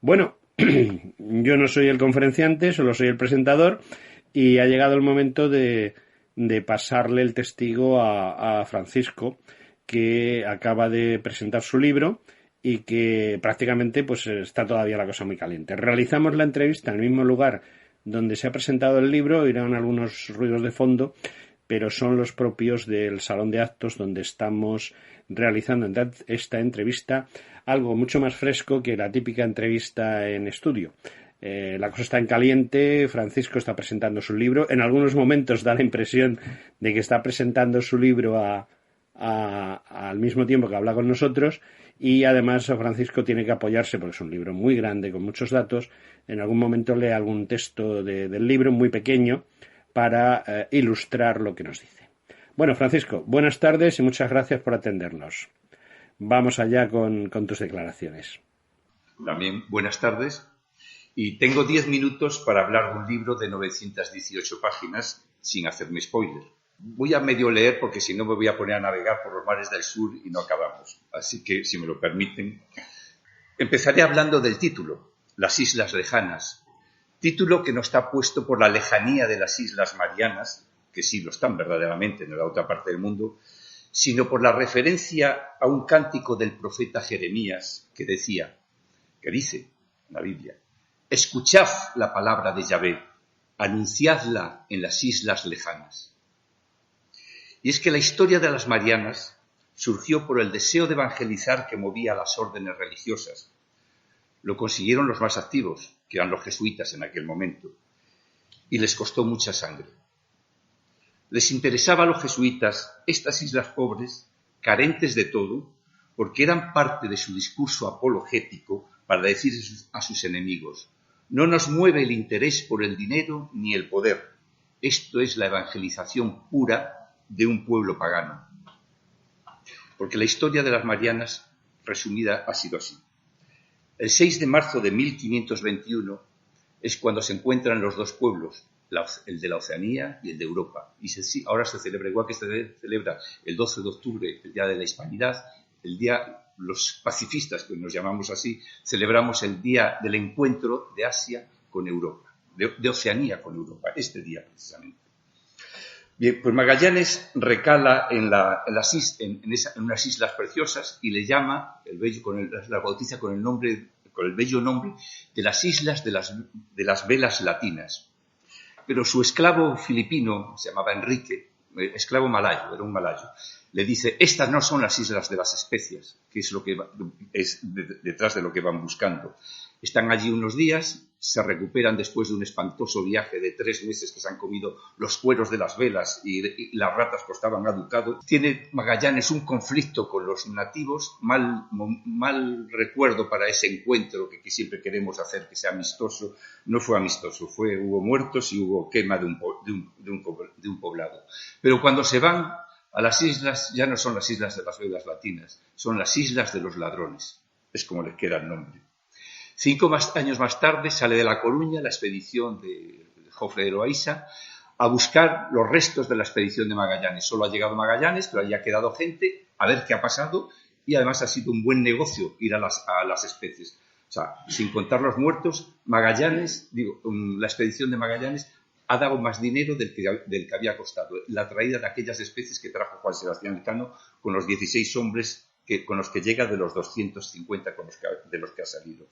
Bueno, yo no soy el conferenciante, solo soy el presentador y ha llegado el momento de pasarle el testigo a Francisco, que acaba de presentar su libro y que prácticamente pues está todavía la cosa muy caliente. Realizamos la entrevista en el mismo lugar donde se ha presentado el libro, irán algunos ruidos de fondo, pero son los propios del salón de actos donde estamos realizando esta entrevista, algo mucho más fresco que la típica entrevista en estudio. La cosa está en caliente, Francisco está presentando su libro, en algunos momentos da la impresión de que está presentando su libro al mismo tiempo que habla con nosotros, y además Francisco tiene que apoyarse, porque es un libro muy grande con muchos datos, en algún momento lee algún texto del libro muy pequeño para ilustrar lo que nos dice. Bueno, Francisco, buenas tardes y muchas gracias por atendernos. Vamos allá con tus declaraciones. También buenas tardes. Y tengo 10 minutos para hablar de un libro de 918 páginas sin hacerme spoiler. Voy a medio leer porque si no me voy a poner a navegar por los mares del sur y no acabamos. Así que, si me lo permiten, empezaré hablando del título, Las Islas Lejanas. Título que no está puesto por la lejanía de las Islas Marianas, que sí lo están verdaderamente en la otra parte del mundo, sino por la referencia a un cántico del profeta Jeremías que dice en la Biblia: escuchad la palabra de Yahvé, anunciadla en las islas lejanas. Y es que la historia de las Marianas surgió por el deseo de evangelizar que movía a las órdenes religiosas. Lo consiguieron los más activos, que eran los jesuitas en aquel momento, y les costó mucha sangre. Les interesaba a los jesuitas estas islas pobres, carentes de todo, porque eran parte de su discurso apologético para decir a sus enemigos: no nos mueve el interés por el dinero ni el poder. Esto es la evangelización pura de un pueblo pagano. Porque la historia de las Marianas, resumida, ha sido así. El 6 de marzo de 1521 es cuando se encuentran los dos pueblos, el de la Oceanía y el de Europa. Y ahora se celebra, igual que se celebra el 12 de octubre, el Día de la Hispanidad, el día, los pacifistas, que nos llamamos así, celebramos el Día del Encuentro de Asia con Europa, de Oceanía con Europa, este día precisamente. Bien, pues Magallanes recala en unas islas preciosas y le llama, la bautiza con el bello nombre de las Islas de las Velas Latinas. Pero su esclavo filipino, se llamaba Enrique, esclavo malayo, era un malayo, le dice: estas no son las islas de las especias, que es lo que es detrás de lo que van buscando. Están allí unos días, se recuperan después de un espantoso viaje de 3 meses que se han comido los cueros de las velas y las ratas costaban a ducado. Tiene Magallanes un conflicto con los nativos, mal recuerdo para ese encuentro que siempre queremos hacer que sea amistoso. No fue amistoso, hubo muertos y hubo quema de un poblado. Pero cuando se van a las islas, ya no son las islas de las velas latinas, son las islas de los ladrones, es como les queda el nombre. 5 años más tarde sale de La Coruña la expedición de Jofre de Loaiza a buscar los restos de la expedición de Magallanes. Solo ha llegado Magallanes, pero allí ha quedado gente a ver qué ha pasado, y además ha sido un buen negocio ir a las especies. O sea, sin contar los muertos, la expedición de Magallanes ha dado más dinero del que había costado la traída de aquellas especies que trajo Juan Sebastián Elcano con los 16 hombres con los que llega de los 250 de los que ha salido.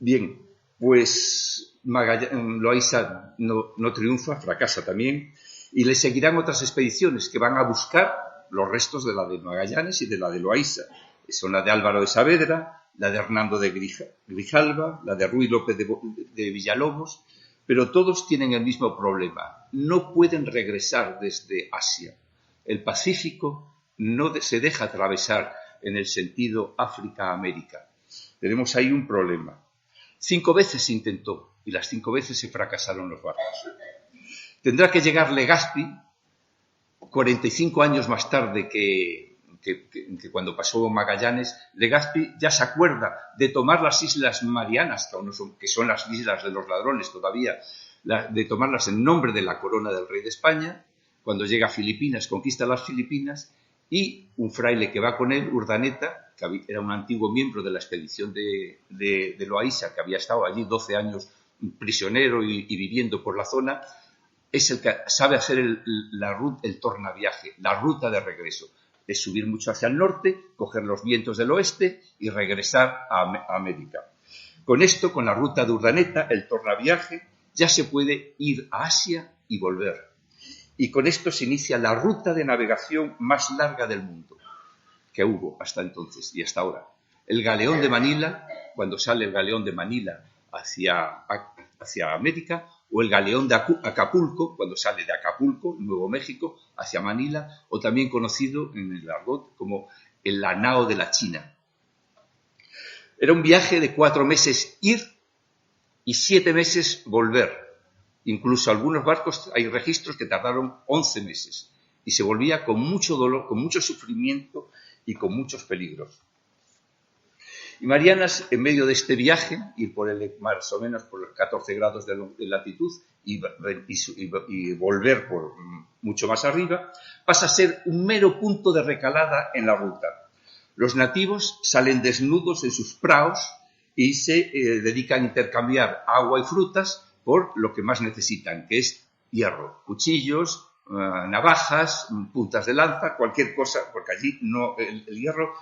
Bien, pues Loaiza no triunfa, fracasa también, y le seguirán otras expediciones que van a buscar los restos de la de Magallanes y de la de Loaiza. Son la de Álvaro de Saavedra, la de Hernando de Grijalva, la de Ruy López de Villalobos, pero todos tienen el mismo problema: no pueden regresar desde Asia. El Pacífico no se deja atravesar en el sentido África-América. Tenemos ahí un problema. 5 veces se intentó y las 5 veces se fracasaron los barcos. Tendrá que llegar Legazpi 45 años más tarde que cuando pasó Magallanes. Legazpi ya se acuerda de tomar las Islas Marianas, que son las islas de los ladrones todavía, de tomarlas en nombre de la corona del rey de España. Cuando llega a Filipinas, conquista las Filipinas, y un fraile que va con él, Urdaneta, que era un antiguo miembro de la expedición de Loaiza, que había estado allí 12 años prisionero y viviendo por la zona, es el que sabe hacer el tornaviaje, la ruta de regreso. Es subir mucho hacia el norte, coger los vientos del oeste y regresar a América. Con esto, con la ruta de Urdaneta, el tornaviaje, ya se puede ir a Asia y volver. Y con esto se inicia la ruta de navegación más larga del mundo que hubo hasta entonces y hasta ahora. El galeón de Manila, cuando sale el galeón de Manila hacia América, o el galeón de Acapulco, cuando sale de Acapulco, Nuevo México, hacia Manila, o también conocido en el argot como el la nao de la China. Era un viaje de 4 meses ir y 7 meses volver. Incluso algunos barcos, hay registros que tardaron 11 meses y se volvía con mucho dolor, con mucho sufrimiento y con muchos peligros. Y Marianas, en medio de este viaje, ir por más o menos por los 14 grados de latitud y volver por mucho más arriba, pasa a ser un mero punto de recalada en la ruta. Los nativos salen desnudos en sus praos y se dedican a intercambiar agua y frutas por lo que más necesitan, que es hierro, cuchillos, navajas, puntas de lanza, cualquier cosa, porque allí el hierro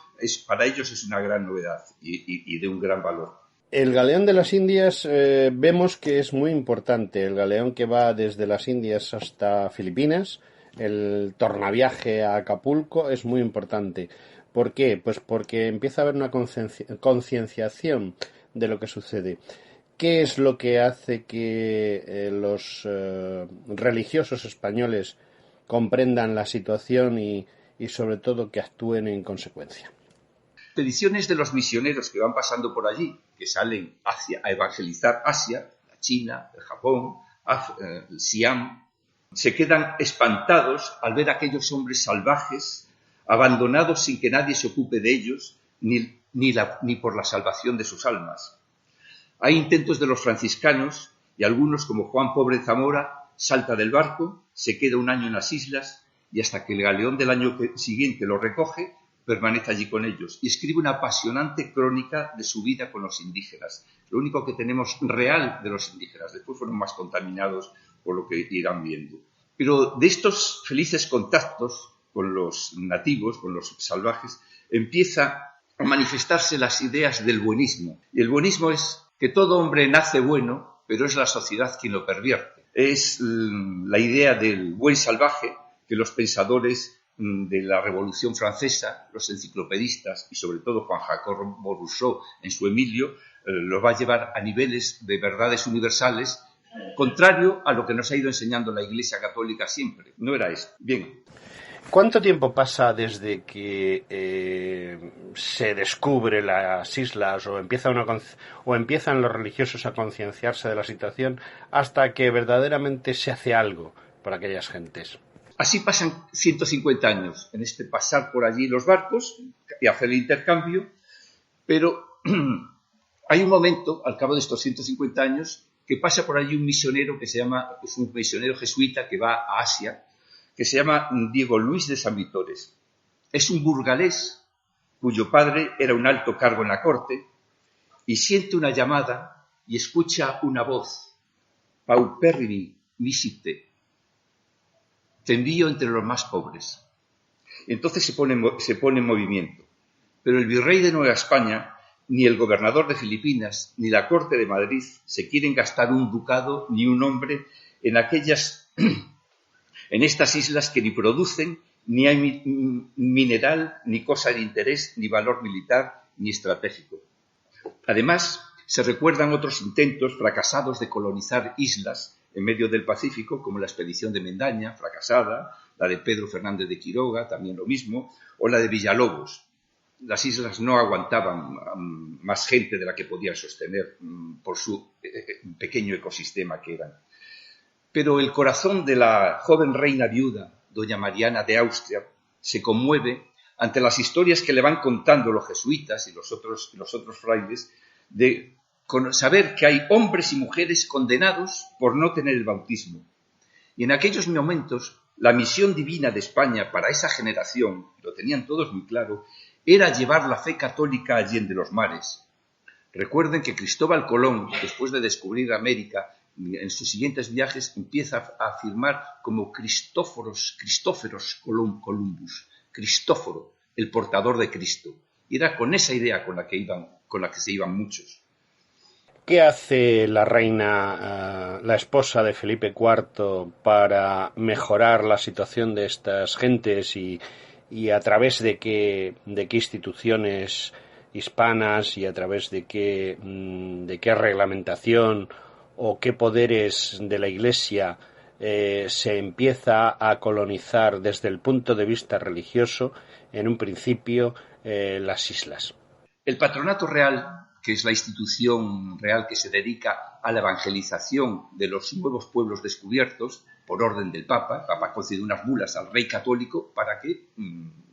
para ellos es una gran novedad y de un gran valor. El galeón de las Indias vemos que es muy importante, el galeón que va desde las Indias hasta Filipinas, el tornaviaje a Acapulco es muy importante. ¿Por qué? Pues porque empieza a haber una concienciación de lo que sucede. ¿Qué es lo que hace que los religiosos españoles comprendan la situación y sobre todo que actúen en consecuencia? Expediciones de los misioneros que van pasando por allí, que salen a evangelizar Asia, la China, el Japón, el Siam, se quedan espantados al ver a aquellos hombres salvajes, abandonados sin que nadie se ocupe de ellos, ni por la salvación de sus almas. Hay intentos de los franciscanos y algunos, como Juan Pobre Zamora, salta del barco, se queda un año en las islas y hasta que el galeón del año siguiente lo recoge, permanece allí con ellos y escribe una apasionante crónica de su vida con los indígenas. Lo único que tenemos real de los indígenas, después fueron más contaminados por lo que irán viendo. Pero de estos felices contactos con los nativos, con los salvajes, empieza a manifestarse las ideas del buenismo. Y el buenismo es que todo hombre nace bueno, pero es la sociedad quien lo pervierte. Es la idea del buen salvaje que los pensadores de la Revolución Francesa, los enciclopedistas y sobre todo Juan Jacobo Rousseau en su Emilio, lo va a llevar a niveles de verdades universales, contrario a lo que nos ha ido enseñando la Iglesia Católica siempre. No era esto. Bien. ¿Cuánto tiempo pasa desde que se descubre las islas o empiezan los religiosos a concienciarse de la situación hasta que verdaderamente se hace algo para aquellas gentes? Así pasan 150 años en este pasar por allí los barcos y hacer el intercambio, pero hay un momento, al cabo de estos 150 años, que pasa por allí un misionero es un misionero jesuita que va a Asia, que se llama Diego Luis de San Vitores. Es un burgalés cuyo padre era un alto cargo en la corte y siente una llamada y escucha una voz. Pauperrimi misite. Te envío entre los más pobres. Entonces se pone en movimiento. Pero el virrey de Nueva España, ni el gobernador de Filipinas, ni la corte de Madrid se quieren gastar un ducado ni un hombre en estas islas que ni producen, ni hay mineral, ni cosa de interés, ni valor militar, ni estratégico. Además, se recuerdan otros intentos fracasados de colonizar islas en medio del Pacífico, como la expedición de Mendaña, fracasada, la de Pedro Fernández de Quiroga, también lo mismo, o la de Villalobos. Las islas no aguantaban más gente de la que podían sostener por su pequeño ecosistema que eran. Pero el corazón de la joven reina viuda, doña Mariana de Austria, se conmueve ante las historias que le van contando los jesuitas y los otros frailes de saber que hay hombres y mujeres condenados por no tener el bautismo. Y en aquellos momentos, la misión divina de España para esa generación, lo tenían todos muy claro, era llevar la fe católica allende los mares. Recuerden que Cristóbal Colón, después de descubrir América, en sus siguientes viajes empieza a afirmar como Cristóforos Columbus, Cristóforo, el portador de Cristo. Y era con esa idea con la que se iban muchos. ¿Qué hace la reina, la esposa de Felipe IV, para mejorar la situación de estas gentes y a través de qué instituciones hispanas y a través de qué reglamentación o qué poderes de la Iglesia se empieza a colonizar desde el punto de vista religioso, en un principio, las islas? El Patronato Real, que es la institución real que se dedica a la evangelización de los nuevos pueblos descubiertos, por orden del Papa. El Papa concede unas bulas al rey católico para que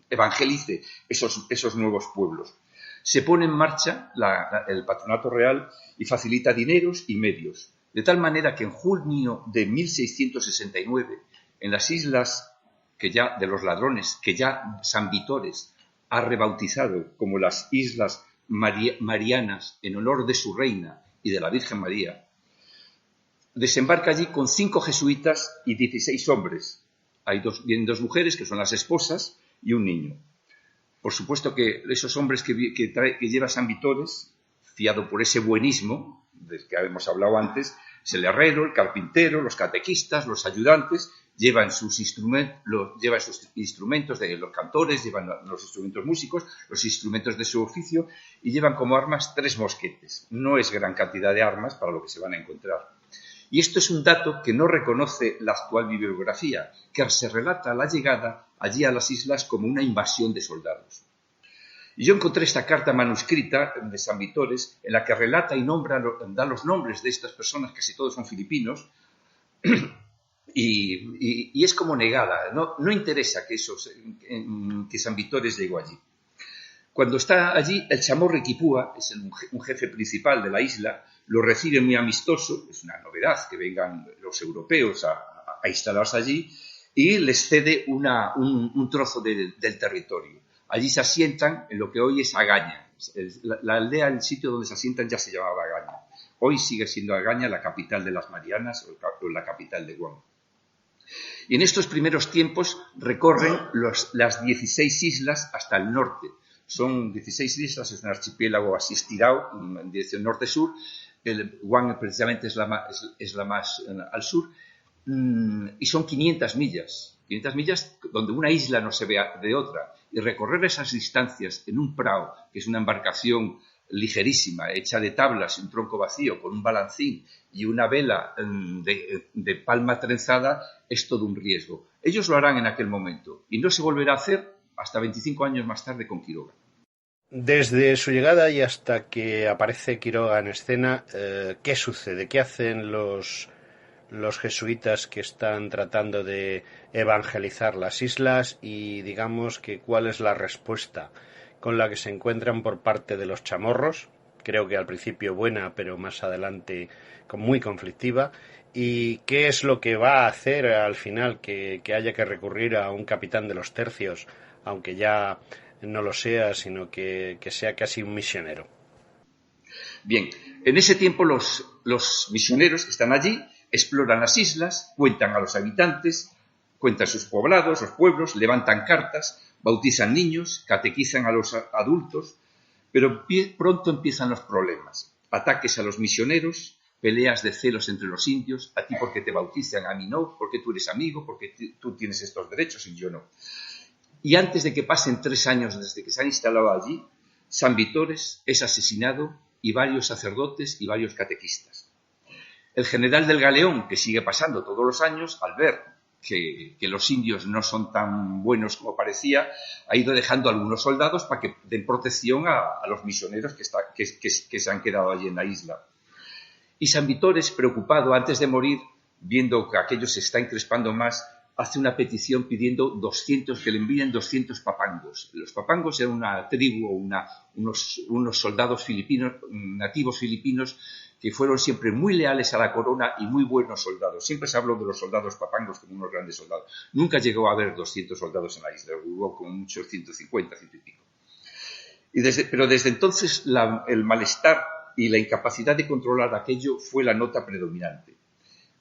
evangelice esos nuevos pueblos. Se pone en marcha el Patronato Real y facilita dineros y medios, de tal manera que en junio de 1669, en las islas de los ladrones, que ya San Vitores ha rebautizado como las Islas Marianas en honor de su reina y de la Virgen María, desembarca allí con 5 jesuitas y 16 hombres. Vienen 2 mujeres, que son las esposas, y un niño. Por supuesto que esos hombres que lleva San Vitores, fiado por ese buenismo del que hemos hablado antes, es el herrero, el carpintero, los catequistas, los ayudantes, llevan sus instrumentos de los cantores, llevan los instrumentos músicos, los instrumentos de su oficio, y llevan como armas 3 mosquetes. No es gran cantidad de armas para lo que se van a encontrar. Y esto es un dato que no reconoce la actual bibliografía, que se relata la llegada allí a las islas como una invasión de soldados. Y yo encontré esta carta manuscrita de San Vitores, en la que relata y da los nombres de estas personas, casi todos son filipinos, y es como negada. No interesa que San Vitores llegó allí. Cuando está allí, el chamorro Quipúa, es un jefe principal de la isla, lo recibe muy amistoso, es una novedad que vengan los europeos a instalarse allí, y les cede un trozo del territorio. Allí se asientan en lo que hoy es Agaña. La aldea, el sitio donde se asientan ya se llamaba Agaña. Hoy sigue siendo Agaña la capital de las Marianas o la capital de Guam. Y en estos primeros tiempos recorren las 16 islas hasta el norte. Son 16 islas, es un archipiélago así estirado en dirección norte-sur. El Guam precisamente es la más al sur. Y son 500 millas donde una isla no se ve de otra. Y recorrer esas distancias en un prao, que es una embarcación ligerísima, hecha de tablas y un tronco vacío, con un balancín y una vela de palma trenzada, es todo un riesgo. Ellos lo harán en aquel momento y no se volverá a hacer hasta 25 años más tarde con Quiroga. Desde su llegada y hasta que aparece Quiroga en escena, ¿qué sucede? ¿Qué hacen los jesuitas que están tratando de evangelizar las islas? Y digamos que cuál es la respuesta con la que se encuentran por parte de los chamorros, creo que al principio buena, pero más adelante muy conflictiva, y qué es lo que va a hacer al final que haya que recurrir a un capitán de los tercios, aunque ya no lo sea, sino que sea casi un misionero. Bien, en ese tiempo los misioneros que están allí exploran las islas, cuentan a los habitantes, cuentan sus poblados, los pueblos, levantan cartas, bautizan niños, catequizan a los adultos, pero pronto empiezan los problemas. Ataques a los misioneros, peleas de celos entre los indios, a ti porque te bautizan, a mí no, porque tú eres amigo, porque tú tienes estos derechos y yo no. Y antes de que pasen 3 años desde que se han instalado allí, San Vitores es asesinado y varios sacerdotes y varios catequistas. El general del Galeón, que sigue pasando todos los años, al ver que los indios no son tan buenos como parecía, ha ido dejando algunos soldados para que den protección a los misioneros que se han quedado allí en la isla. Y San Vitores, preocupado antes de morir, viendo que aquello se está encrespando más, hace una petición pidiendo que le envíen 200 papangos. Los papangos eran una tribu unos soldados filipinos, nativos filipinos, que fueron siempre muy leales a la corona y muy buenos soldados. Siempre se habló de los soldados papangos como unos grandes soldados. Nunca llegó a haber 200 soldados en la isla, hubo como muchos 150, 100 y pico. Pero desde entonces el malestar y la incapacidad de controlar aquello fue la nota predominante.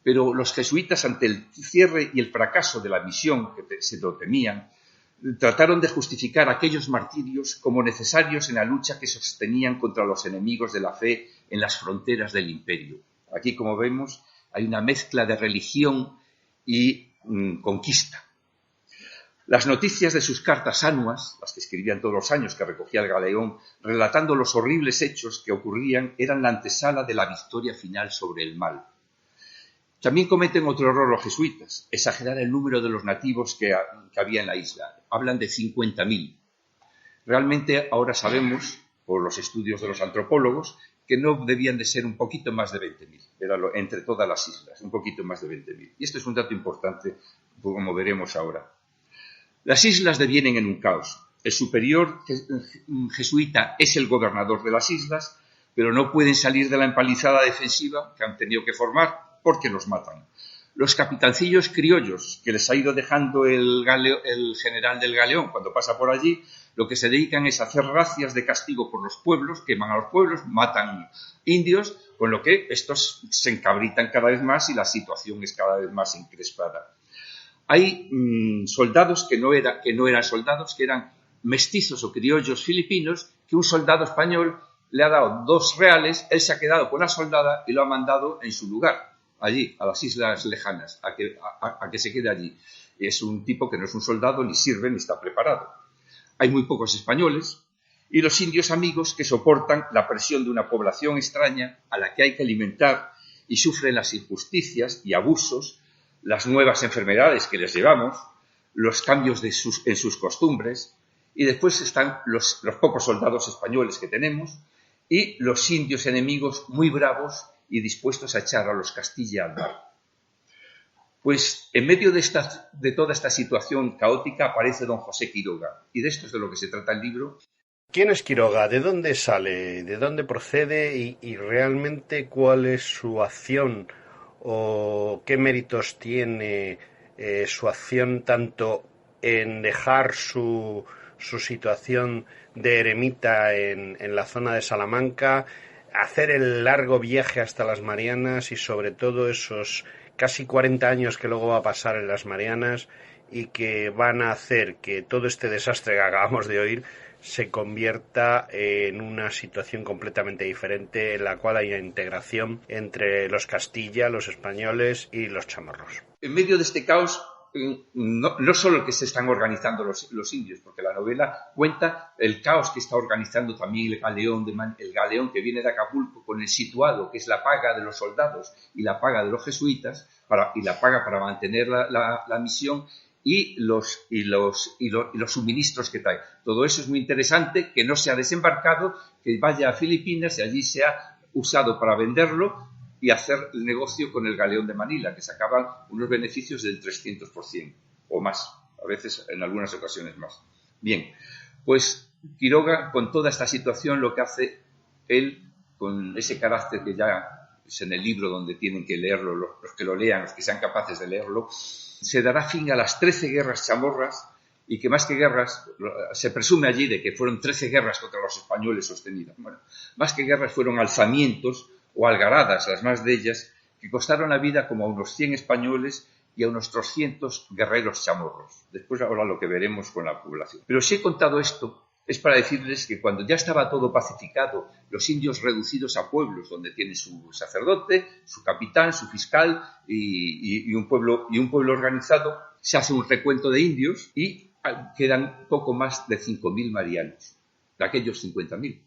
Pero los jesuitas, ante el cierre y el fracaso de la misión, que se lo temían, trataron de justificar aquellos martirios como necesarios en la lucha que sostenían contra los enemigos de la fe en las fronteras del imperio. Aquí, como vemos, hay una mezcla de religión y conquista. Las noticias de sus cartas anuas, las que escribían todos los años que recogía el galeón, relatando los horribles hechos que ocurrían, eran la antesala de la victoria final sobre el mal. También cometen otro error los jesuitas, exagerar el número de los nativos que había en la isla. Hablan de 50.000. Realmente ahora sabemos, por los estudios de los antropólogos, que no debían de ser un poquito más de 20.000, era entre todas las islas, un poquito más de 20.000. Y esto es un dato importante, como veremos ahora. Las islas devienen en un caos. El superior jesuita es el gobernador de las islas, pero no pueden salir de la empalizada defensiva que han tenido que formar porque los matan. Los capitancillos criollos que les ha ido dejando el general del galeón cuando pasa por allí, lo que se dedican es a hacer racias de castigo por los pueblos, queman a los pueblos, matan indios, con lo que estos se encabritan cada vez más y la situación es cada vez más encrespada. Hay soldados que no eran soldados, que eran mestizos o criollos filipinos, que un soldado español le ha dado 2 reales, él se ha quedado con la soldada y lo ha mandado en su lugar, allí, a las islas lejanas, a que se quede allí. Es un tipo que no es un soldado, ni sirve, ni está preparado. Hay muy pocos españoles y los indios amigos que soportan la presión de una población extraña a la que hay que alimentar y sufren las injusticias y abusos, las nuevas enfermedades que les llevamos, los cambios en sus costumbres, y después están los pocos soldados españoles que tenemos y los indios enemigos muy bravos y dispuestos a echar a los Castilla al mar. Pues en medio de toda esta situación caótica aparece don José Quiroga, y de esto es de lo que se trata el libro. ¿Quién es Quiroga? ¿De dónde sale? ¿De dónde procede? Y realmente cuál es su acción o qué méritos tiene su acción tanto en dejar su situación de eremita en la zona de Salamanca, hacer el largo viaje hasta las Marianas y sobre todo esos casi 40 años que luego va a pasar en las Marianas y que van a hacer que todo este desastre que acabamos de oír se convierta en una situación completamente diferente en la cual haya integración entre los Castilla, los españoles y los chamorros? En medio de este caos, no solo que se están organizando los indios, porque la novela cuenta el caos que está organizando también el galeón que viene de Acapulco con el situado, que es la paga de los soldados y la paga de los jesuitas, y la paga para mantener la misión, y los suministros que trae. Todo eso es muy interesante, que no se ha desembarcado, que vaya a Filipinas y allí se ha usado para venderlo y hacer el negocio con el galeón de Manila, que sacaban unos beneficios del 300% o más, a veces en algunas ocasiones más. Bien, pues Quiroga, con toda esta situación, lo que hace él, con ese carácter que ya es en el libro donde tienen que leerlo, los que lo lean, los que sean capaces de leerlo, se dará fin a las 13 guerras chamorras, y que más que guerras, se presume allí de que fueron 13 guerras contra los españoles sostenidas. Bueno, más que guerras fueron alzamientos o algaradas, las más de ellas, que costaron la vida como a unos 100 españoles y a unos 200 guerreros chamorros. Después ahora lo que veremos con la población. Pero si he contado esto, es para decirles que cuando ya estaba todo pacificado, los indios reducidos a pueblos donde tienen su sacerdote, su capitán, su fiscal y un pueblo organizado, se hace un recuento de indios y quedan poco más de 5.000 marianos, de aquellos 50.000.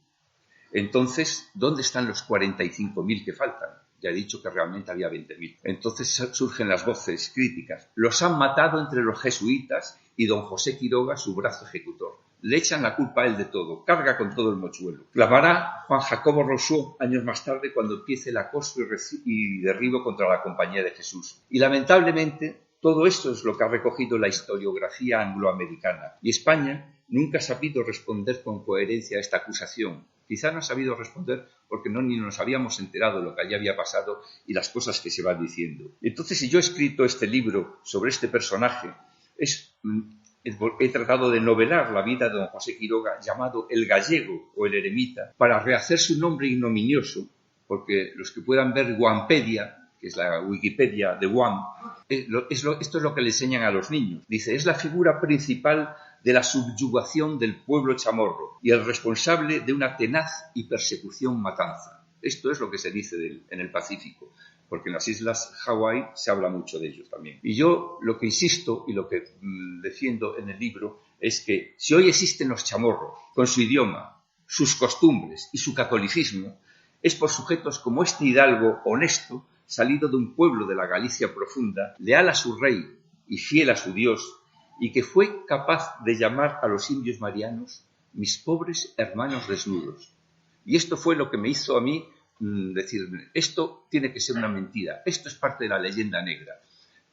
Entonces, ¿dónde están los 45.000 que faltan? Ya he dicho que realmente había 20.000. Entonces surgen las voces críticas. Los han matado entre los jesuitas y don José Quiroga, su brazo ejecutor. Le echan la culpa a él de todo, carga con todo el mochuelo. Clamará Juan Jacobo Rousseau años más tarde cuando empiece el acoso y derribo contra la Compañía de Jesús. Y lamentablemente todo esto es lo que ha recogido la historiografía angloamericana. Y España nunca ha sabido responder con coherencia a esta acusación. Quizá no ha sabido responder porque ni nos habíamos enterado de lo que allí había pasado y las cosas que se van diciendo. Entonces, si yo he escrito este libro sobre este personaje, es he tratado de novelar la vida de don José Quiroga, llamado el gallego o el eremita, para rehacer su nombre ignominioso, porque los que puedan ver Wampedia, que es la Wikipedia de Wam, esto es lo que le enseñan a los niños. Dice, es la figura principal de la subyugación del pueblo chamorro y el responsable de una tenaz y persecución matanza. Esto es lo que se dice en el Pacífico, porque en las islas Hawái se habla mucho de ellos también. Y yo lo que insisto y lo que defiendo en el libro es que si hoy existen los chamorros, con su idioma, sus costumbres y su catolicismo, es por sujetos como este hidalgo honesto, salido de un pueblo de la Galicia profunda, leal a su rey y fiel a su Dios, y que fue capaz de llamar a los indios marianos mis pobres hermanos desnudos. Y esto fue lo que me hizo a mí decir, esto tiene que ser una mentira, esto es parte de la leyenda negra.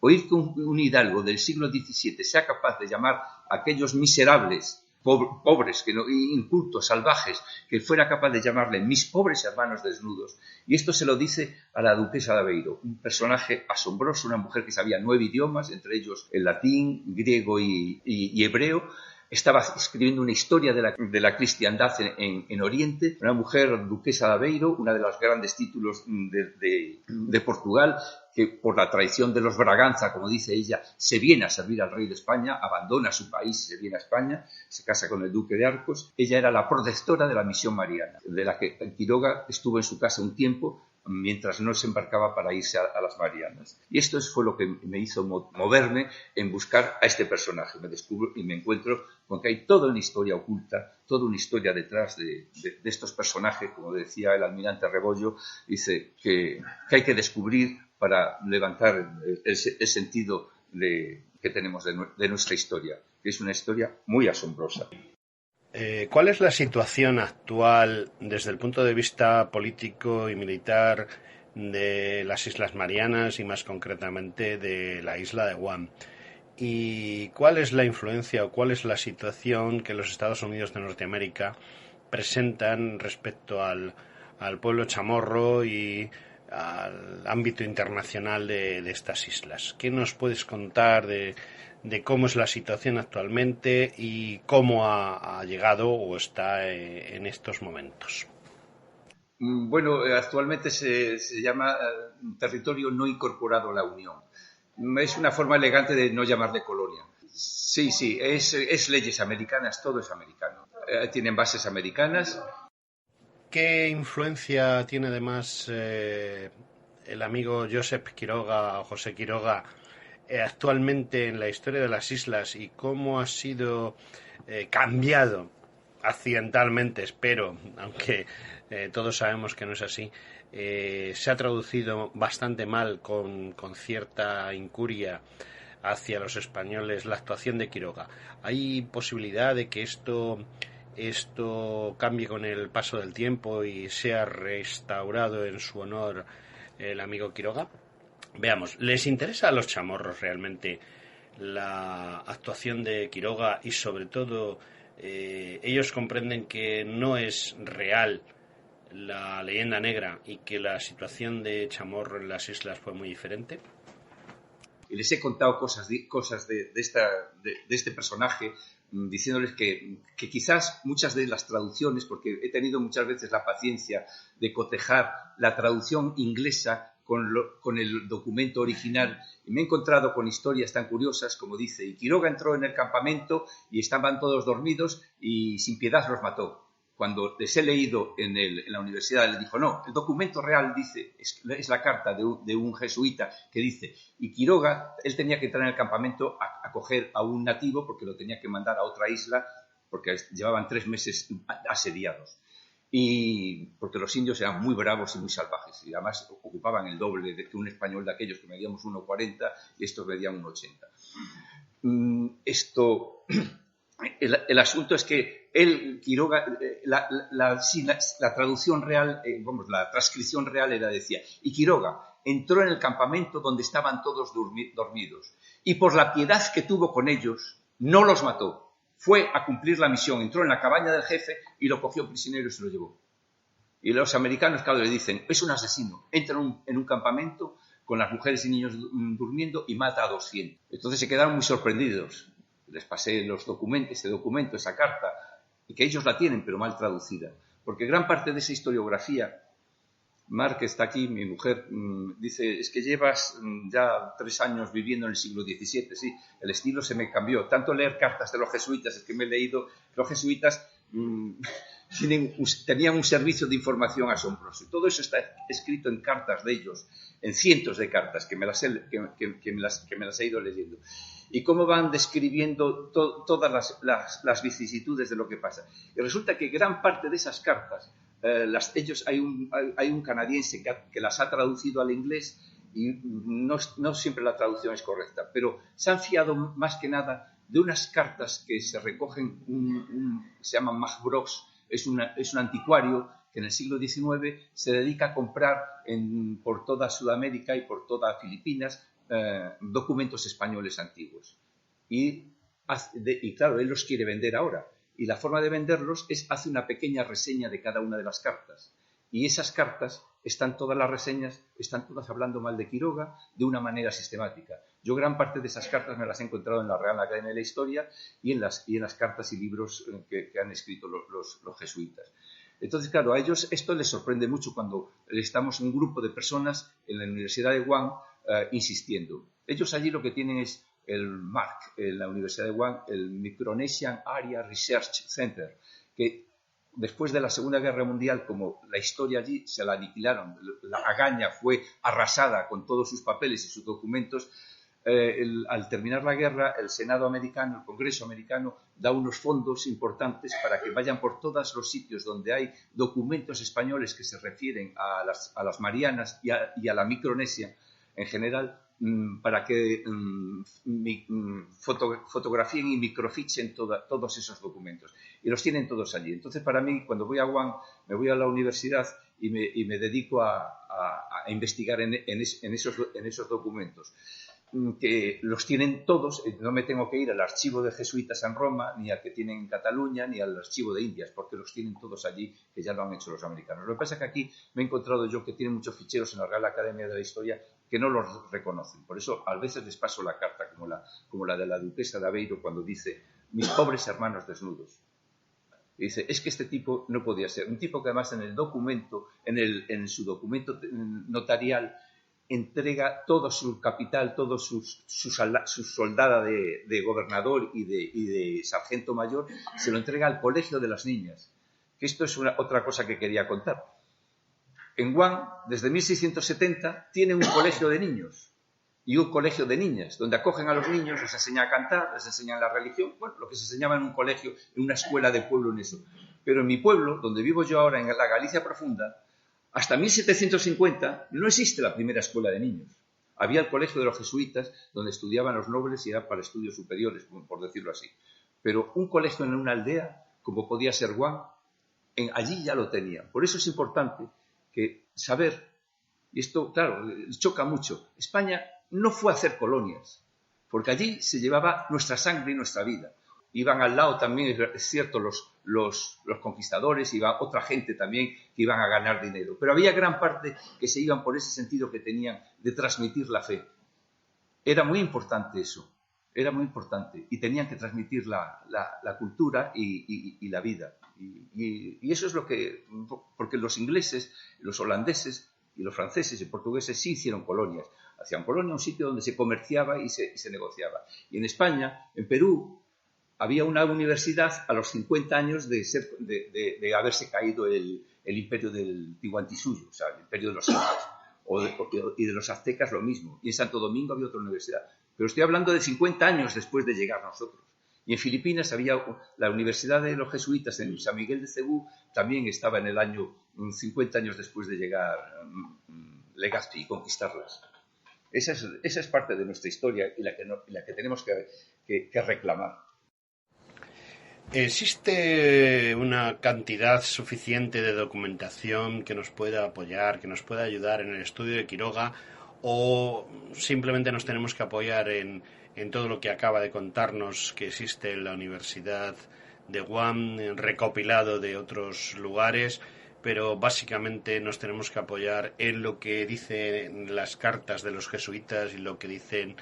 Oír que un hidalgo del siglo XVII sea capaz de llamar a aquellos miserables, pobres, incultos, salvajes, que fuera capaz de llamarle mis pobres hermanos desnudos. Y esto se lo dice a la duquesa de Aveiro, un personaje asombroso, una mujer que sabía 9 idiomas, entre ellos el latín, griego y hebreo. Estaba escribiendo una historia de la cristiandad en Oriente, una mujer duquesa de Aveiro, una de los grandes títulos de Portugal, que por la tradición de los Braganza, como dice ella, se viene a servir al rey de España, abandona su país, se viene a España, se casa con el duque de Arcos. Ella era la protectora de la misión mariana, de la que Quiroga estuvo en su casa un tiempo, mientras no se embarcaba para irse a las Marianas. Y esto fue lo que me hizo moverme en buscar a este personaje. Me descubro y me encuentro con que hay toda una historia oculta, toda una historia detrás de estos personajes, como decía el almirante Rebollo, dice que hay que descubrir para levantar el sentido que tenemos de nuestra historia, que es una historia muy asombrosa. ¿Cuál es la situación actual desde el punto de vista político y militar de las Islas Marianas y más concretamente de la isla de Guam? ¿Y cuál es la influencia o cuál es la situación que los Estados Unidos de Norteamérica presentan respecto al pueblo chamorro y al ámbito internacional de estas islas? ¿Qué nos puedes contar de cómo es la situación actualmente y cómo ha llegado o está en estos momentos? Bueno, actualmente se llama territorio no incorporado a la Unión. Es una forma elegante de no llamarle colonia. Sí, es leyes americanas, todo es americano. Tienen bases americanas. ¿Qué influencia tiene además el amigo Josep Quiroga o José Quiroga actualmente en la historia de las islas y cómo ha sido cambiado accidentalmente, espero, aunque todos sabemos que no es así, se ha traducido bastante mal con cierta incuria hacia los españoles la actuación de Quiroga? ¿Hay posibilidad de que esto cambie con el paso del tiempo y sea restaurado en su honor el amigo Quiroga? Veamos, ¿les interesa a los chamorros realmente la actuación de Quiroga y sobre todo ellos comprenden que no es real la leyenda negra y que la situación de Chamorro en las islas fue muy diferente? Y les he contado cosas de este personaje, diciéndoles que quizás muchas de las traducciones, porque he tenido muchas veces la paciencia de cotejar la traducción inglesa con el documento original, y me he encontrado con historias tan curiosas como dice, y Quiroga entró en el campamento y estaban todos dormidos y sin piedad los mató. Cuando les he leído en la universidad, les dijo, no, el documento real dice, es la carta de un jesuita que dice, y Quiroga, él tenía que entrar en el campamento a coger a un nativo porque lo tenía que mandar a otra isla porque llevaban 3 meses asediados. Y porque los indios eran muy bravos y muy salvajes y además ocupaban el doble que un español de aquellos que medíamos 1,40 y estos medían 1,80. El asunto es que Quiroga, la traducción real, la transcripción real decía, y Quiroga entró en el campamento donde estaban todos dormidos y por la piedad que tuvo con ellos no los mató. Fue a cumplir la misión, entró en la cabaña del jefe y lo cogió prisionero y se lo llevó. Y los americanos, claro, le dicen, es un asesino, entra en un campamento con las mujeres y niños durmiendo y mata a 200. Entonces se quedaron muy sorprendidos. les pasé ese documento, esa carta, y que ellos la tienen, pero mal traducida. Porque gran parte de esa historiografía, Mar, que está aquí, mi mujer, dice, es que llevas ya 3 años viviendo en el siglo XVII, sí, el estilo se me cambió. Tanto leer cartas de los jesuitas, es que me he leído, los jesuitas tenían un servicio de información asombroso. Y todo eso está escrito en cartas de ellos, en cientos de cartas, que me las he ido leyendo. Y cómo van describiendo todas las vicisitudes de lo que pasa. Y resulta que gran parte de esas cartas, hay un canadiense que las ha traducido al inglés y no siempre la traducción es correcta, pero se han fiado más que nada de unas cartas que se recogen, se llaman Magbrox, es un anticuario que en el siglo XIX se dedica a comprar por toda Sudamérica y por toda Filipinas documentos españoles antiguos. Y claro, él los quiere vender ahora. Y la forma de venderlos hace una pequeña reseña de cada una de las cartas. Y esas cartas, todas las reseñas, están todas hablando mal de Quiroga de una manera sistemática. Yo gran parte de esas cartas me las he encontrado en la Real Academia de la Historia y en las cartas y libros que han escrito los jesuitas. Entonces, claro, a ellos esto les sorprende mucho cuando estamos un grupo de personas en la Universidad de Guam insistiendo. Ellos allí lo que tienen es el MARC, en la Universidad de Guam, el Micronesian Area Research Center, que después de la Segunda Guerra Mundial, como la historia allí se la aniquilaron, la Agaña fue arrasada con todos sus papeles y sus documentos, al terminar la guerra, el Senado americano, el Congreso americano, da unos fondos importantes para que vayan por todos los sitios donde hay documentos españoles que se refieren a las Marianas y a la Micronesia en general, para que fotografíen y microfichen todos esos documentos. Y los tienen todos allí. Entonces, para mí, cuando voy a Guam, me voy a la universidad y me dedico a investigar en esos documentos, que los tienen todos. No me tengo que ir al archivo de jesuitas en Roma, ni al que tienen en Cataluña, ni al archivo de Indias, porque los tienen todos allí, que ya lo han hecho los americanos. Lo que pasa es que aquí me he encontrado yo que tienen muchos ficheros en la Real Academia de la Historia que no los reconocen. Por eso, a veces les paso la carta, como la de la duquesa de Aveiro, cuando dice, mis pobres hermanos desnudos. Y dice, es que este tipo no podía ser. Un tipo que además en su documento notarial, entrega todo su capital, todo su soldada de gobernador y de sargento mayor, se lo entrega al colegio de las niñas. Que esto es otra cosa que quería contar. En Guam, desde 1670, tiene un colegio de niños y un colegio de niñas, donde acogen a los niños, les enseñan a cantar, les enseñan la religión, bueno, lo que se enseñaba en un colegio, en una escuela de pueblo en eso. Pero en mi pueblo, donde vivo yo ahora, en la Galicia profunda, hasta 1750 no existe la primera escuela de niños. Había el colegio de los jesuitas, donde estudiaban los nobles y era para estudios superiores, por decirlo así. Pero un colegio en una aldea, como podía ser Guam, allí ya lo tenían. Por eso es importante que saber, y esto, claro, choca mucho, España no fue a hacer colonias, porque allí se llevaba nuestra sangre y nuestra vida. Iban al lado también, es cierto, los conquistadores, iba otra gente también que iban a ganar dinero. Pero había gran parte que se iban por ese sentido que tenían de transmitir la fe. Era muy importante eso, era muy importante. Y tenían que transmitir la cultura y la vida. Y eso es lo que... Porque los ingleses, los holandeses y los franceses y portugueses sí hicieron colonias. Hacían colonia un sitio donde se comerciaba y se negociaba. Y en España, en Perú, había una universidad a los 50 años de haberse caído el imperio del Tihuantinsuyo, o sea, el imperio de los incas, y de los aztecas lo mismo. Y en Santo Domingo había otra universidad. Pero estoy hablando de 50 años después de llegar nosotros. Y en Filipinas había la Universidad de los Jesuitas en San Miguel de Cebú, también estaba en el año 50 años después de llegar Legazpi y conquistarlas. Esa es parte de nuestra historia y la que tenemos que reclamar. ¿Existe una cantidad suficiente de documentación que nos pueda apoyar, que nos pueda ayudar en el estudio de Quiroga, o simplemente nos tenemos que apoyar en todo lo que acaba de contarnos que existe en la Universidad de Guam, recopilado de otros lugares, pero básicamente nos tenemos que apoyar en lo que dicen las cartas de los jesuitas y lo que dicen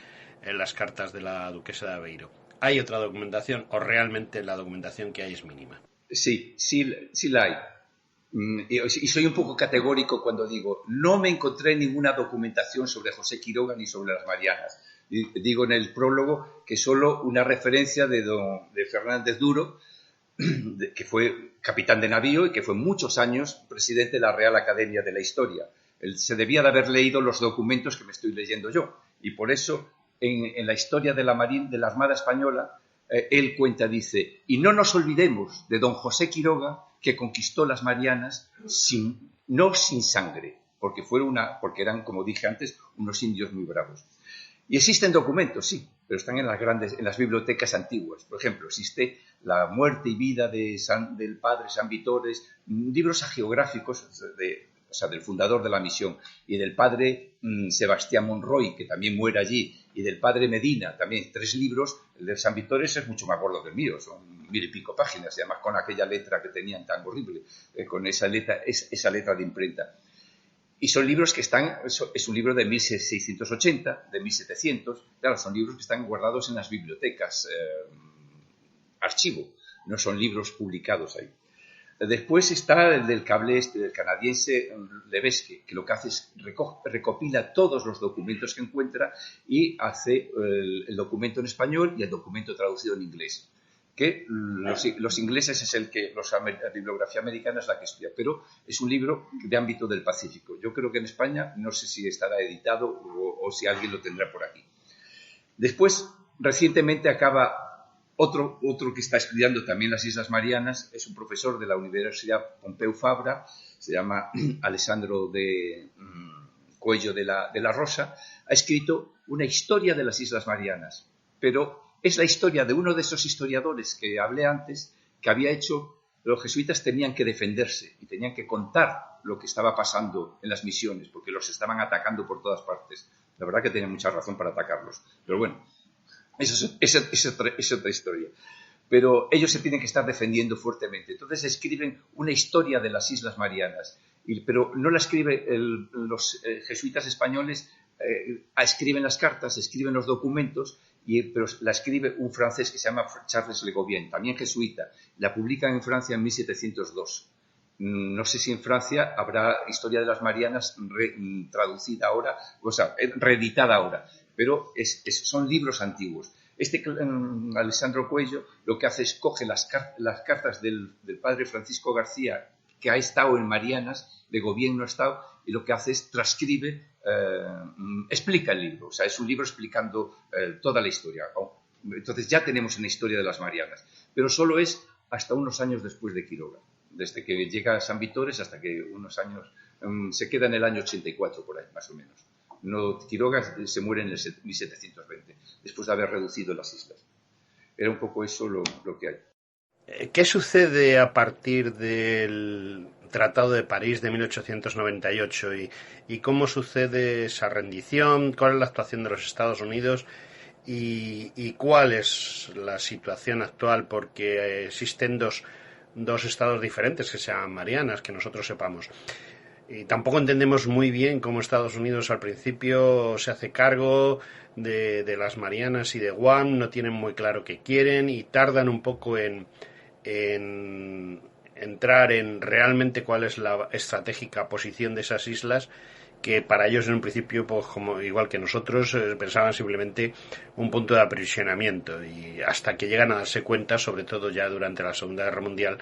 las cartas de la duquesa de Aveiro? ¿Hay otra documentación o realmente la documentación que hay es mínima? Sí la hay. Y soy un poco categórico cuando digo, no me encontré ninguna documentación sobre José Quiroga ni sobre las Marianas. Digo en el prólogo que solo una referencia de Fernández Duro, que fue capitán de navío y que fue muchos años presidente de la Real Academia de la Historia. Él se debía de haber leído los documentos que me estoy leyendo yo. Y por eso, en la historia de la Armada Española, él cuenta, dice, y no nos olvidemos de don José Quiroga, que conquistó las Marianas no sin sangre, porque eran, como dije antes, unos indios muy bravos. Y existen documentos, sí, pero están en las bibliotecas antiguas. Por ejemplo, existe La muerte y vida del padre San Vitores, libros hagiográficos del fundador de la misión, y del padre Sebastián Monroy, que también muere allí, y del padre Medina, también 3 libros. El de San Vitores es mucho más gordo que el mío, son 1000 y pico páginas, y además con aquella letra que tenían tan horrible, con esa letra de imprenta. Y son libros que es un libro de 1680, de 1700, claro, son libros que están guardados en las bibliotecas, archivo, no son libros publicados ahí. Después está el del canadiense Levesque, que lo que hace es recopila todos los documentos que encuentra y hace el documento en español y el documento traducido en inglés. Que los ingleses es la bibliografía americana es la que estudia, pero es un libro de ámbito del Pacífico. Yo creo que en España no sé si estará editado o si alguien lo tendrá por aquí. Después, recientemente acaba otro que está estudiando también las Islas Marianas, es un profesor de la Universidad Pompeu Fabra, se llama Alessandro de Cuello de la Rosa, ha escrito una historia de las Islas Marianas, pero es la historia de uno de esos historiadores que hablé antes, que había hecho, los jesuitas tenían que defenderse y tenían que contar lo que estaba pasando en las misiones, porque los estaban atacando por todas partes. La verdad que tenían mucha razón para atacarlos, pero bueno, es otra historia. Pero ellos se tienen que estar defendiendo fuertemente. Entonces escriben una historia de las Islas Marianas, pero no la escriben los jesuitas españoles, escriben las cartas, escriben los documentos, pero la escribe un francés que se llama Charles Le Gobain, también jesuita. La publican en Francia en 1702. No sé si en Francia habrá Historia de las Marianas traducida ahora, o sea, reeditada ahora, pero son libros antiguos. Alessandro Cuello lo que hace es coge las cartas del padre Francisco García, que ha estado en Marianas, de Gobain no ha estado, y lo que hace es transcribe, explica el libro. O sea, es un libro explicando toda la historia. Entonces ya tenemos una historia de las Marianas, pero solo es hasta unos años después de Quiroga. Desde que llega a San Vitores hasta que unos años, se queda en el año 84 por ahí, más o menos. Quiroga se muere en el 1720, después de haber reducido las islas. Era un poco eso lo que hay. ¿Qué sucede a partir del Tratado de París de 1898 y cómo sucede esa rendición? ¿Cuál es la actuación de los Estados Unidos? ¿Y cuál es la situación actual? Porque existen dos estados diferentes que se llaman Marianas, que nosotros sepamos. Y tampoco entendemos muy bien cómo Estados Unidos al principio se hace cargo de las Marianas y de Guam, no tienen muy claro qué quieren y tardan un poco en entrar en realmente cuál es la estratégica posición de esas islas, que para ellos en un principio, pues como igual que nosotros, pensaban simplemente un punto de aprisionamiento, y hasta que llegan a darse cuenta, sobre todo ya durante la Segunda Guerra Mundial,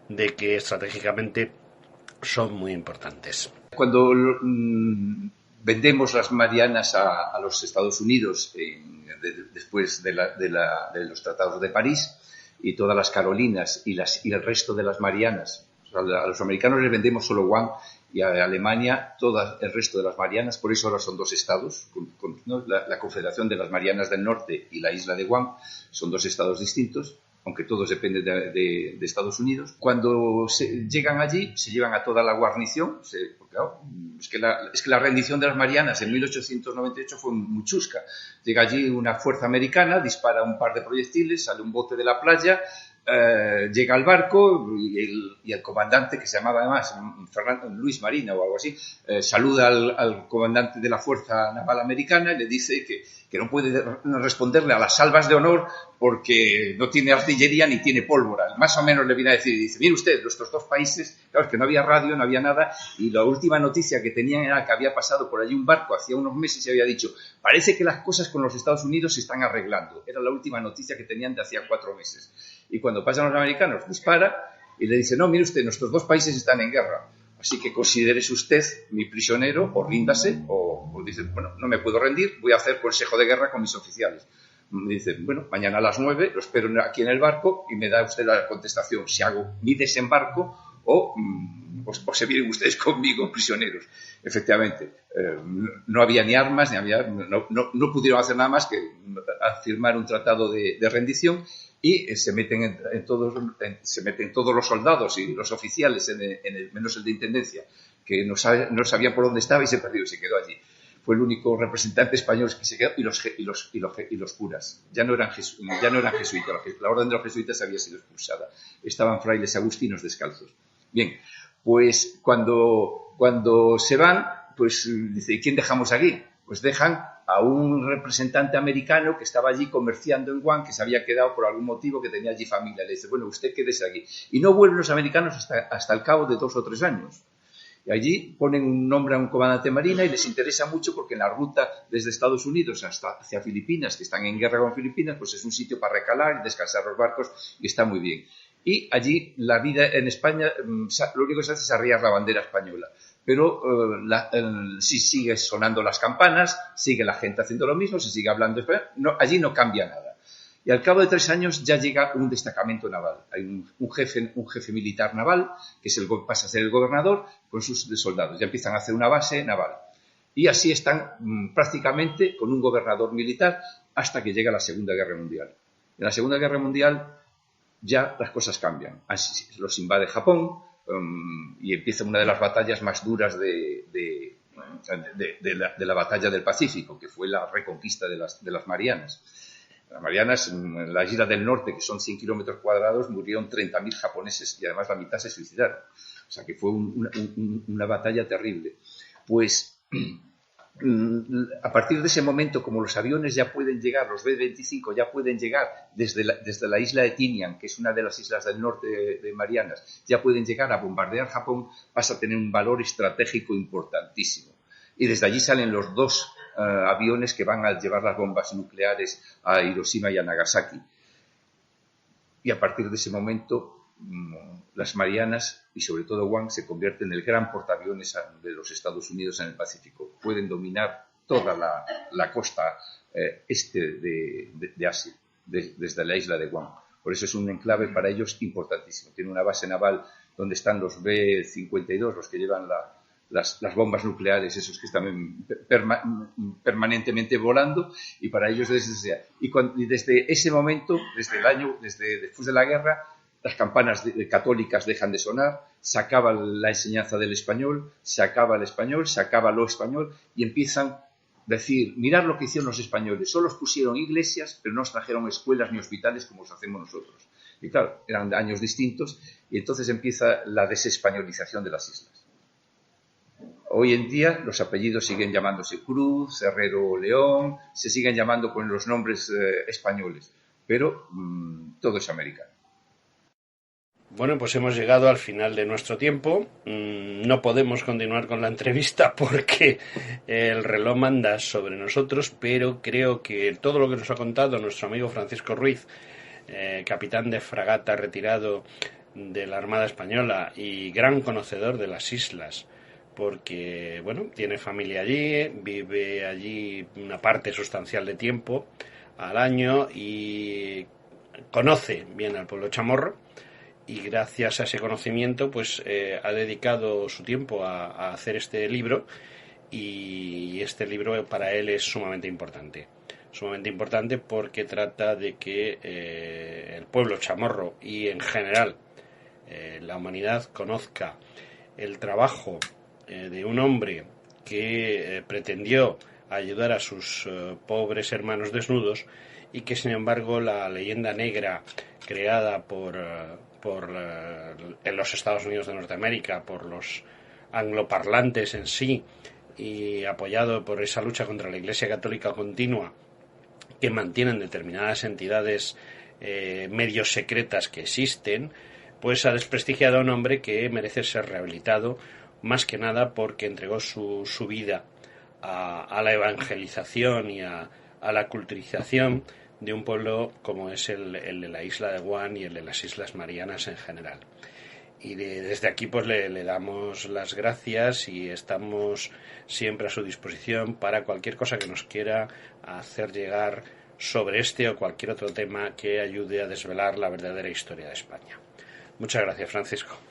de que estratégicamente son muy importantes. Cuando vendemos las Marianas a los Estados Unidos después de los tratados de París, y todas las Carolinas y el resto de las Marianas, o sea, a los americanos les vendemos solo Guam, y a Alemania todo el resto de las Marianas. Por eso ahora son 2 estados, ¿no? La Confederación de las Marianas del Norte y la isla de Guam son 2 estados distintos, aunque todos dependen de Estados Unidos. Cuando llegan allí, se llevan a toda la guarnición. Claro, es que la rendición de las Marianas en 1898 fue muy chusca. Llega allí una fuerza americana, dispara un par de proyectiles, sale un bote de la playa, llega al barco y el comandante, que se llamaba además Luis Marina o algo así, saluda al comandante de la Fuerza Naval Americana y le dice que no puede responderle a las salvas de honor porque no tiene artillería ni tiene pólvora. Más o menos le viene a decir, y dice, mire usted, nuestros dos países, claro, es que no había radio, no había nada, y la última noticia que tenían era que había pasado por allí un barco hacía unos meses y había dicho, parece que las cosas con los Estados Unidos se están arreglando. Era la última noticia que tenían de hacía 4 meses. Y cuando pasan los americanos, dispara y le dice, no, mire usted, nuestros dos países están en guerra. Así que considérese usted mi prisionero, o ríndase, o dice, bueno, no me puedo rendir, voy a hacer consejo de guerra con mis oficiales. Me dice, bueno, mañana a las 9 lo espero aquí en el barco y me da usted la contestación, si hago mi desembarco o se vienen ustedes conmigo prisioneros. Efectivamente, no había ni armas, no pudieron hacer nada más que firmar un tratado de rendición. Y se meten todos los soldados y los oficiales, menos el de intendencia, que no sabían por dónde estaba y se perdió y se quedó allí. Fue el único representante español que se quedó, y los curas. Ya no eran jesuitas, la orden de los jesuitas había sido expulsada. Estaban frailes agustinos descalzos. Bien, pues cuando se van, pues dice, ¿quién dejamos aquí? Pues dejan a un representante americano que estaba allí comerciando en Guam, que se había quedado por algún motivo, que tenía allí familia. Le dice, bueno, usted quédese aquí. Y no vuelven los americanos hasta el cabo de 2 o 3 años. Y allí ponen un nombre a un comandante marina y les interesa mucho porque en la ruta desde Estados Unidos hacia Filipinas, que están en guerra con Filipinas, pues es un sitio para recalar y descansar los barcos y está muy bien. Y allí la vida en España, lo único que se hace es arriar la bandera española. Pero sí sigue sonando las campanas, sigue la gente haciendo lo mismo, se sigue hablando español, allí no cambia nada. Y al cabo de 3 años ya llega un destacamento naval. Hay un jefe militar naval, que pasa a ser el gobernador, con sus soldados. Ya empiezan a hacer una base naval. Y así están prácticamente con un gobernador militar hasta que llega la Segunda Guerra Mundial. En la Segunda Guerra Mundial ya las cosas cambian. Así los invade Japón, y empieza una de las batallas más duras de la batalla del Pacífico, que fue la reconquista de las Marianas. Las Marianas, en la isla del norte, que son 100 kilómetros cuadrados, murieron 30.000 japoneses y además la mitad se suicidaron. O sea que fue una batalla terrible. Pues a partir de ese momento, como los aviones ya pueden llegar, los B-25 ya pueden llegar desde la isla de Tinian, que es una de las islas del norte de Marianas, ya pueden llegar a bombardear Japón, pasa a tener un valor estratégico importantísimo. Y desde allí salen los 2 aviones que van a llevar las bombas nucleares a Hiroshima y a Nagasaki. Y a partir de ese momento, las Marianas y sobre todo Guam se convierten en el gran portaaviones de los Estados Unidos en el Pacífico. Pueden dominar toda la costa este de Asia, desde la isla de Guam. Por eso es un enclave para ellos importantísimo. Tiene una base naval donde están los B-52, los que llevan las bombas nucleares, esos que están permanentemente volando, y para ellos desde ese momento, después de la guerra, las campanas católicas dejan de sonar, se acaba la enseñanza del español, se acaba el español, se acaba lo español, y empiezan a decir, mirad lo que hicieron los españoles, solo os pusieron iglesias, pero no os trajeron escuelas ni hospitales como os hacemos nosotros. Y claro, eran años distintos, y entonces empieza la desespañolización de las islas. Hoy en día los apellidos siguen llamándose Cruz, Herrero, León, se siguen llamando con los nombres españoles, pero todo es americano. Bueno, pues hemos llegado al final de nuestro tiempo. No podemos continuar con la entrevista porque el reloj manda sobre nosotros, pero creo que todo lo que nos ha contado nuestro amigo Francisco Ruiz, capitán de fragata retirado de la Armada Española y gran conocedor de las islas, porque, bueno, tiene familia allí, vive allí una parte sustancial de tiempo al año y conoce bien al pueblo chamorro, y gracias a ese conocimiento pues ha dedicado su tiempo a hacer este libro, y este libro para él es sumamente importante porque trata de que el pueblo chamorro y en general la humanidad conozca el trabajo de un hombre que pretendió ayudar a sus pobres hermanos desnudos, y que sin embargo la leyenda negra creada en los Estados Unidos de Norteamérica por los angloparlantes en sí, y apoyado por esa lucha contra la Iglesia Católica continua, que mantienen determinadas entidades medio secretas que existen, pues ha desprestigiado a un hombre que merece ser rehabilitado, más que nada porque entregó su vida a la evangelización y a la culturización de un pueblo como es el de la isla de Guam y el de las Islas Marianas en general. Y desde aquí pues le damos las gracias y estamos siempre a su disposición para cualquier cosa que nos quiera hacer llegar sobre este o cualquier otro tema que ayude a desvelar la verdadera historia de España. Muchas gracias, Francisco.